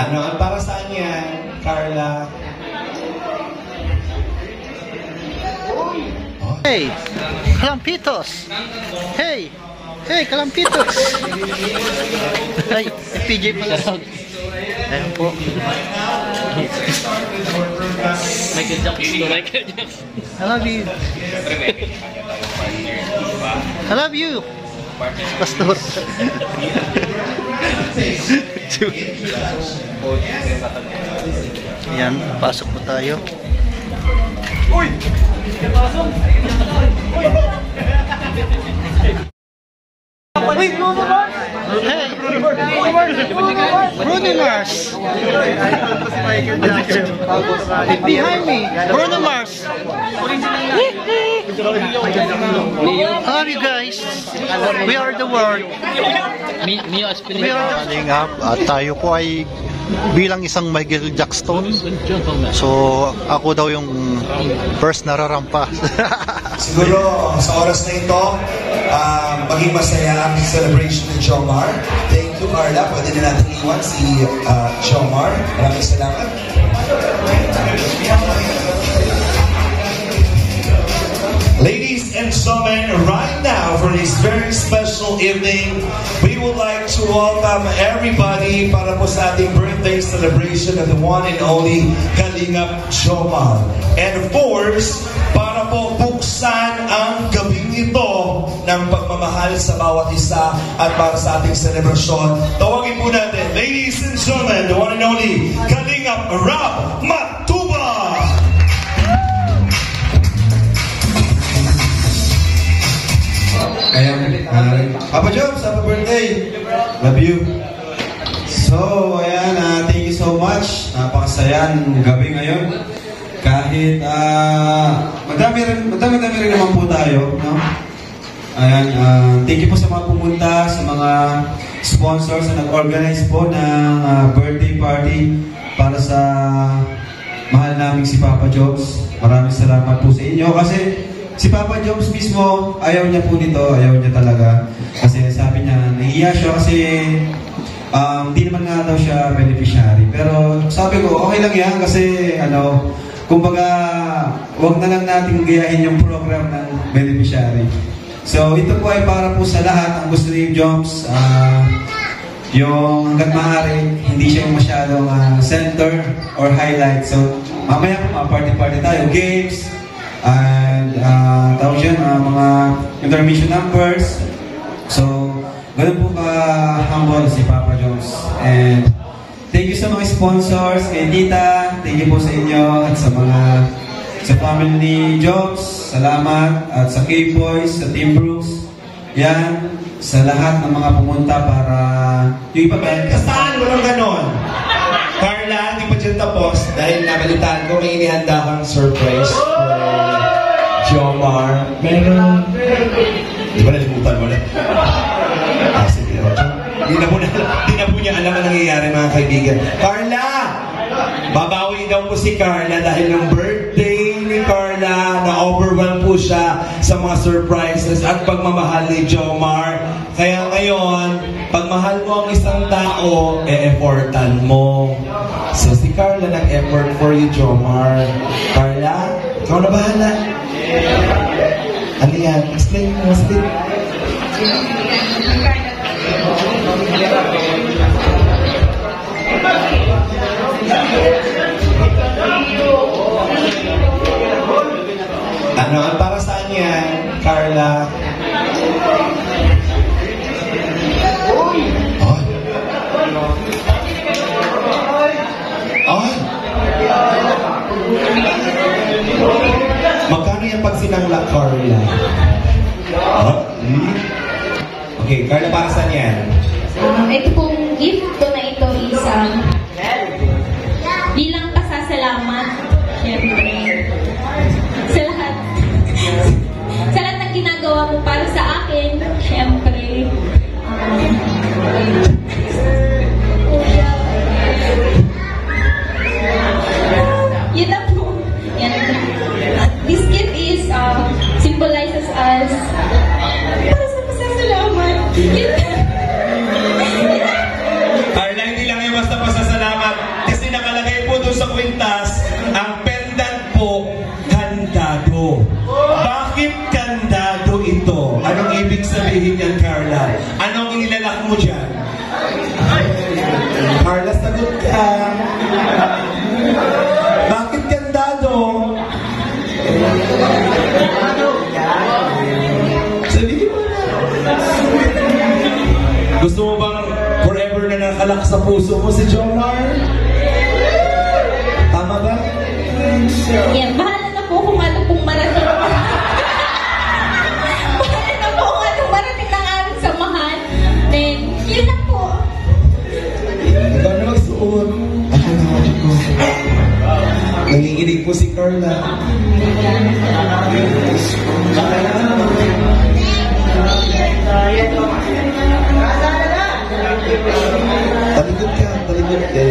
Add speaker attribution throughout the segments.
Speaker 1: Ano, para saan yan, Carla?
Speaker 2: Hey, Kalampitos! Hey! Hey, Kalampitos! Ay, PJ pala. Ayan po.
Speaker 3: Michael Jackson. Michael Jackson.
Speaker 2: I love you. I love you. Pastor. Ayan, pasok po tayo. Uy! Wait, hey! Bruno Mars! Behind me! Bruno Mars! I love you guys! We are the world! We are the at tayo po ay bilang isang Michael Jackson. So ako daw yung first nararampa.
Speaker 1: Siguro sa oras na ito, maging masaya ang celebration ng Jomar. Thank you, Carla. Pwede na natin iwan si Jomar. Maraming salamat. Ladies and gentlemen, right now for this very special evening, we would like to welcome everybody para po sa ating birthday celebration of the one and only Kalingap Jomar. And of course, para po buksan ang gabing ito ng pagmamahal sa bawat isa at para sa ating selebrasyon, tawagin po natin, ladies and gentlemen, the one and only Kalingap Rob Matuba!
Speaker 4: Ayan, Papa Jobs, happy birthday! Love you! So, ayan, thank you so much. Napakasayang gabi ngayon. Kahit, madami rin naman po tayo, no? Ayan, thank you po sa mga pumunta, sa mga sponsors na nag-organize po ng birthday party para sa mahal namin si Papa Jobs. Maraming salamat po sa inyo kasi si Papa Jobs mismo, ayaw niya po nito, ayaw niya talaga. Kasi sabi niya, nahiya siya kasi hindi naman nga daw siya beneficiary. Pero sabi ko, okay lang yan kasi kumbaga, wag na lang natin gayahin yung program ng beneficiary. So ito po ay para po sa lahat ang gusto ni Jobs. Yung hanggat maaari, hindi siya yung masyadong center or highlight. So mamaya po, party-party tayo, games, and tawag dyan, mga intermission numbers. So, ganun po ka-humble si Papa Jones. And thank you sa mga sponsors, kay Tita, thank you po sa inyo, at sa family ni Jobs, salamat, at sa K-Boys, sa Team Brooks, yan, sa lahat ng mga pumunta para yung iba ba?
Speaker 1: Saan? Walang ganon. Carla, hindi pa dyan tapos dahil nabalitaan ko may inihanda kang surprise for Jomar. Meron. Di ba nalimutan mo na? Sige naman. Di na po niya alam ang nangyayari, mga kaibigan. Carla! Babawi daw po si Carla dahil ng birthday ni Carla, na-overwhelm po siya sa mga surprises at pagmamahal ni Jomar. Kaya ngayon, pag mahal mo ang isang tao, e-effortan mo. So si Carla nag-effort for you, Jomar. Carla, ikaw na bahala. Ano yan? Explain mo, explain. Ano, para saan yan, Carla? Magkano yan pag sinangla, Carla? Okay, Carla, para saan yan?
Speaker 5: Ito pong gift ko na ito is bilang pasasalamat, syempre, sa lahat ng ginagawa mo para sa akin, syempre, yun na po. Yan. This gift is symbolizes us para sa pasasalamat.
Speaker 1: Gusto mo bang forever na nakalak sa puso mo si Jomar? Tama ba?
Speaker 5: Yan, bahala na po kung ano pong marating. Bahala na po kung anong marating ng aming samahan. Then, yun na po.
Speaker 1: Ikaw na magsuot. Ako na ako ko. Nanginginig po si Carla. Talikod ka, talikod ka.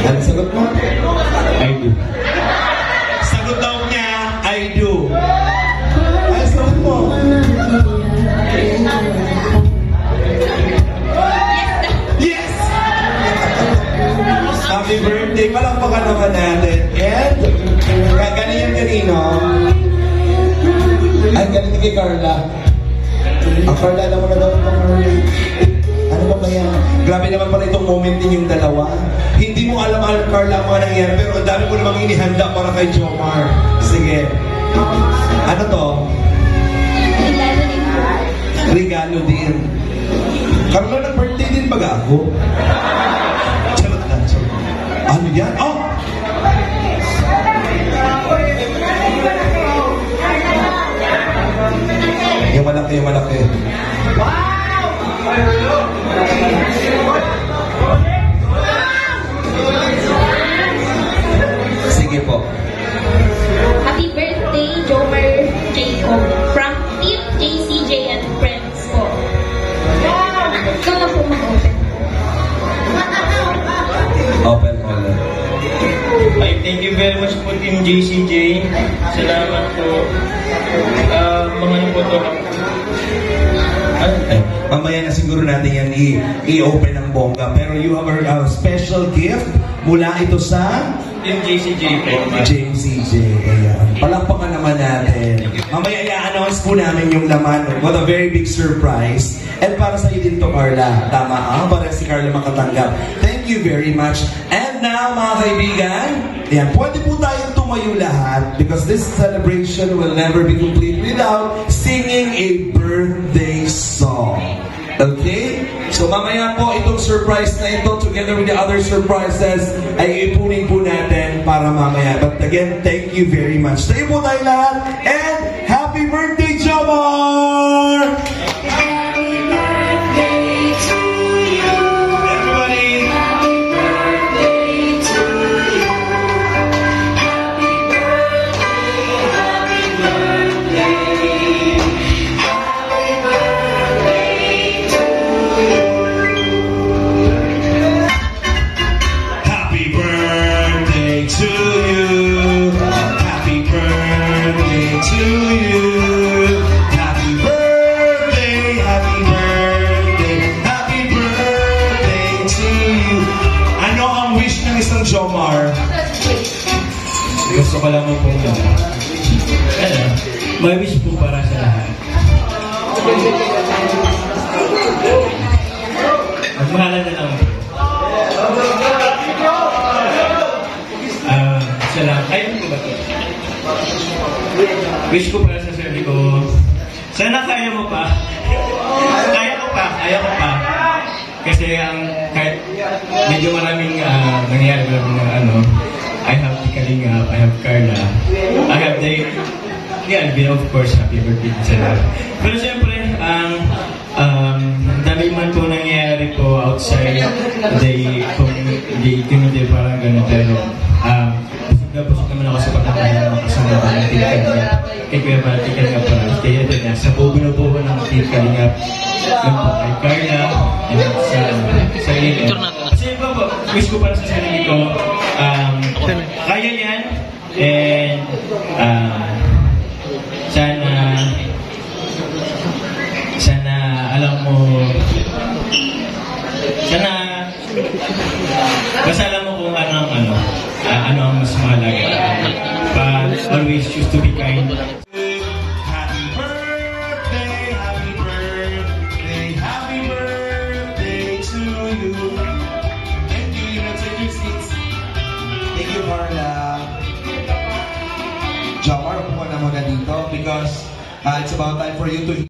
Speaker 1: Ano sagot mo? I do. Sagot daw niya, I do. Ay, sagot mo. Yes! Happy birthday! Palakpakan naman natin. And, ganyan kanino? Ay, ganito kay Carla. Ang Carla naman na daw ito, Carla. Ano ba ba yan? Grabe naman pala itong moment ninyong dalawa. Hindi mo alam, Carla, ang mga nangyari, pero ang dami mo namang inihanda para kay Jomar. Sige. Ano to?
Speaker 5: Regalo din po.
Speaker 1: Regalo din. Carla, nag-birthday din ba ako? Charot lang, charot. Ano yan? Oh! Yung malaki, yung malaki. Sige po.
Speaker 5: Happy birthday, Jomar Jacob. From Team JCJ and Friends po. Ikaw na po mag-open.
Speaker 1: Open ulit.
Speaker 3: Ay, thank you very much po Team JCJ. Salamat po. Mga ano po to.
Speaker 1: Eh, mamaya na siguro natin yan i-open ng bongga. Pero you have a special gift mula ito sa
Speaker 3: Team JCJ po.
Speaker 1: JCJ. Ayan. Palakpakan naman natin. Mamaya i-announce po namin yung laman. What a very big surprise. And para sa iyo din to, Carla. Tama ha? Para si Carla makatanggap. Thank you very much. And now, mga kaibigan, ayan, pwede po tayong tumayo lahat because this celebration will never be complete without singing a birthday song. Okay? So mamaya po itong surprise na ito together with the other surprises ay ipunin po natin para mamaya. But again, thank you very much. Tayo po tayo lahat and happy birthday, Jomar! Happy birthday to you! Everybody! Happy birthday to you! Happy birthday, happy birthday! Happy birthday to you! Happy birthday to you! Happy birthday to you! Happy birthday, happy birthday, happy birthday to you! Ano ang wish ng isang Jomar?
Speaker 3: Gusto ko lang po may wish po para sa lahat. Magmahalan na lang po. Salamat. Ay, ano po ba ito? Wish ko para sa sarili ko. Sana kaya mo pa. Kaya ko pa. Kasi kahit medyo maraming nangyayari na I have Kalinga, I have Carla, I have the, of course, happy birthday sa lahat. Pero siyempre, dami man po nangyayari po outside the community, parang gano'n, pero busog naman ako sa pagkakaya ng kasama ng Team Kalingap. Kay Kuya Marty Kalingap para kaya din sa buo ng Team Kalingap. Yung po kay Carla, and sa inyo. Kasi po, wish ko para sa sarili ko, kaya yan, and sana alam mo, basta alam mo kung ano ang mas mahalaga. But always choose to be kind.
Speaker 1: Happy birthday, happy birthday, happy birthday to you. Thank you. You may take your seats. Thank you, Carla. Jomar, upo ka na muna because it's about time for you to